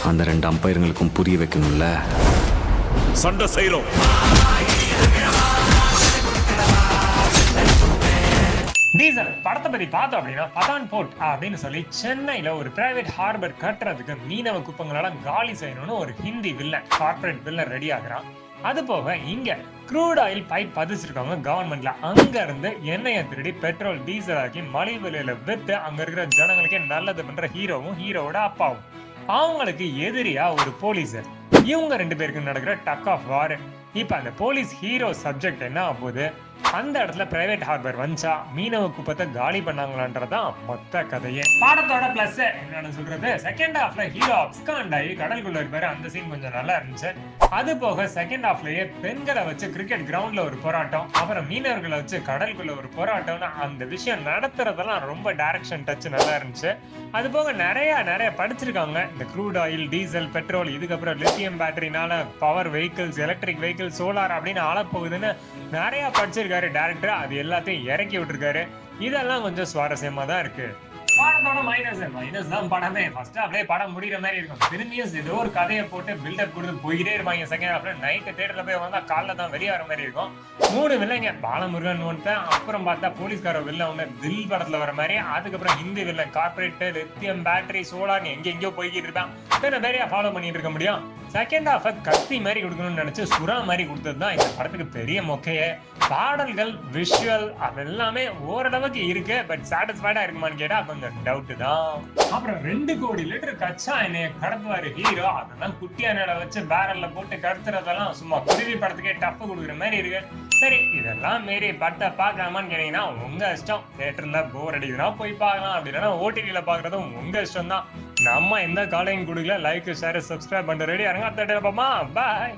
அந்த 2 அம்பையருங்களுக்கும் புரிய வைக்கணும்ல. சண்டை செய்றோம். டீசல் படத்தை பத்தி பார்த்தோம் அப்படின்னா, பதான் போர்ட் அப்படின்னு சொல்லி சென்னையில ஒரு பிரைவேட் ஹார்பர் கட்டுறதுக்கு மீனவ குப்பங்களெல்லாம் காலி செய்யணும்னு ஒரு Hindi villain, corporate villain ready ஆகுறான். அது போக இங்க க்ரூட் ஆயில் பைப் பதிச்சிருக்காங்க கவர்மெண்ட்ல. அங்க இருந்து எண்ணெயை திருடி பெட்ரோல் டீசல் ஆக்கி மலிவு விலையில வித்து அங்க இருக்கிற ஜனங்களுக்கே நல்லது பண்ற ஹீரோவும் ஹீரோவோட அப்பாவும். அவங்களுக்கு எதிரியா ஒரு போலீஸர். இவங்க 2 பேருக்கு நடக்கிற டக் ஆஃப் வார். இப்ப அந்த போலீஸ் ஹீரோ சப்ஜெக்ட் என்ன ஆகுது, அந்த இடத்துல பிரைவேட் ஹார்பர் வந்துச்சா மீனவ குப்பத்தை காலி பண்ணாங்களான்றதான் மொத்த கதையே. பாடத்தோட பிளஸ் என்னன்னு சொல்றது, செகண்ட் ஹாஃப்ல ஹீரோ அப்ஸ்காண்ட் ஆகி கடலுக்குள்ள இருப்பாரு. அந்த சீன் கொஞ்சம் நல்லா இருந்துச்சு. அது போக செகண்ட் ஹாஃப்லயே பெண்களை வச்சு கிரிக்கெட் கிரவுண்ட்ல ஒரு போராட்டம், அப்புறம் மீனவர்களை வச்சு கடலுக்குள்ள ஒரு போராட்டம்னு அந்த விஷயம் நடத்துறதெல்லாம் ரொம்ப டைரக்ஷன் டச் நல்லா இருந்துச்சு. அது போக நிறைய படிச்சிருக்காங்க. இந்த க்ரூட் ஆயில், டீசல், பெட்ரோல், இதுக்கப்புறம் லித்தியம் பேட்டரினால power vehicles, electric vehicles, solar அப்படின்னு ஆளப்போகுதுன்னு நிறைய படிச்சிருக்காரு டைரக்டர். அது எல்லாத்தையும் இறக்கி விட்டுருக்காரு. இதெல்லாம் கொஞ்சம் சுவாரஸ்யமா தான் இருக்கு. பாடத்தோட மைனஸ் தான் படமே. ஃபர்ஸ்ட் அப்படியே படம் முடிகிற மாதிரி இருக்கும். திரும்பியும் ஏதோ ஒரு கதையை போட்டு பில்டப் கொடுத்து போயிட்டே இருப்பாங்க. செகண்ட் ஹாஃப்ல நைட்டு தேட்டர்ல போய் வந்தா காலைல தான் வெளியே வர மாதிரி இருக்கும். 3 வில்லங்க, பாலமுருகன் ஒன்று, அப்புறம் பார்த்தா போலீஸ்கார வில்ல ஒன்று தில் படத்துல வர மாதிரி, அதுக்கப்புறம் Hindi villain corporate, lithium battery, solar எங்கெங்கயோ போய்கிட்டு இருப்பான். இத்தனை பேரையா ஃபாலோ பண்ணிட்டு இருக்க முடியும்? செகண்ட் ஹாஃப கத்தி மாதிரி கொடுக்கணும்னு நினைச்சு சுறா மாதிரி கொடுத்தது தான் இந்த படத்துக்கு பெரிய மொக்கையே. பாடல்கள், விஷுவல் அதெல்லாமே ஓரளவுக்கு இருக்கு. பட் சாட்டிஸ்ஃபைடா இருக்குமான்னு கேட்டா கொஞ்சம் டவுட் தான். அப்புறம் 2 கோடி லிட்டர் கச்சா எண்ணெயை கடத்துவாரு ஹீரோ. அதெல்லாம் குட்டியானோட வச்சு பேரல்ல போட்டு கடத்துறதெல்லாம் சும்மா குருவி படத்துக்கே டப்பு கொடுக்குற மாதிரி இருக்கு. சரி, இதெல்லாம் மீறி படத்தை பார்க்கலாமான்னு கேட்டீங்கன்னா உங்க இஷ்டம். தியேட்டர்ல போர் அடிக்குதுன்னா போய் பார்க்கலாம், அப்படின்னா ஓடிடியில பாக்குறதும் உங்க இஷ்டம் தான். நம்ம எந்த காலையும் கொடுக்கல. லைக், ஷேர், சப்ஸ்கிரைப் பண்ண ரெடியா இருங்க. அடுத்த பாய்.